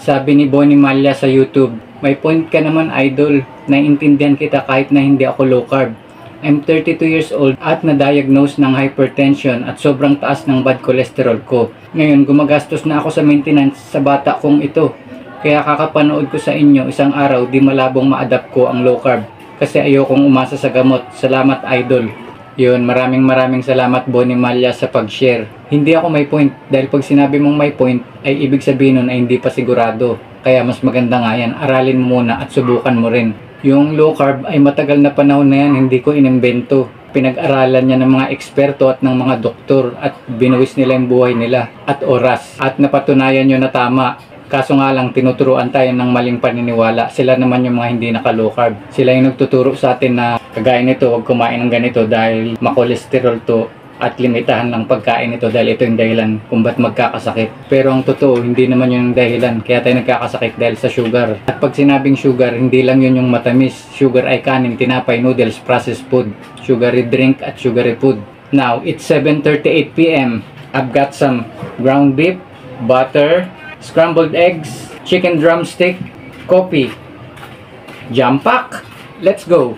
Sabi ni Bonnie Malya sa YouTube, may point ka naman idol, naiintindihan kita kahit na hindi ako low carb. I'm 32 years old at na-diagnose ng hypertension at sobrang taas ng bad cholesterol ko. Ngayon, gumagastos na ako sa maintenance sa bata kong ito. Kaya kakapanood ko sa inyo isang araw di malabong ma-adapt ko ang low carb. Kasi ayokong umasa sa gamot. Salamat idol. Yun, maraming salamat Bonnie Malya sa pag-share. Hindi ako may point dahil pag sinabi mong may point ay ibig sabihin nun ay hindi pa sigurado. Kaya mas maganda nga yan, aralin mo muna at subukan mo rin. Yung low carb ay matagal na panahon na yan, hindi ko inimbento. Pinag-aralan niya ng mga eksperto at ng mga doktor at binuwis nila yung buhay nila at oras. At napatunayan nyo na tama. Kaso nga lang, tinuturuan tayo ng maling paniniwala. Sila naman yung mga hindi naka-low carb. Sila yung nagtuturo sa atin na kagaya nito, huwag kumain ng ganito dahil makolesterol to at limitahan lang pagkain ito dahil ito yung dahilan kung ba't magkakasakit. Pero ang totoo, hindi naman yun yung dahilan kaya tayo nagkakasakit dahil sa sugar. At pag sinabing sugar, hindi lang yun yung matamis. Sugar ay kanin, tinapay, noodles, processed food, sugary drink at sugary food. Now, it's 7:38 p.m. I've got some ground beef, butter, scrambled eggs, chicken drumstick, coffee, jam pack. Let's go!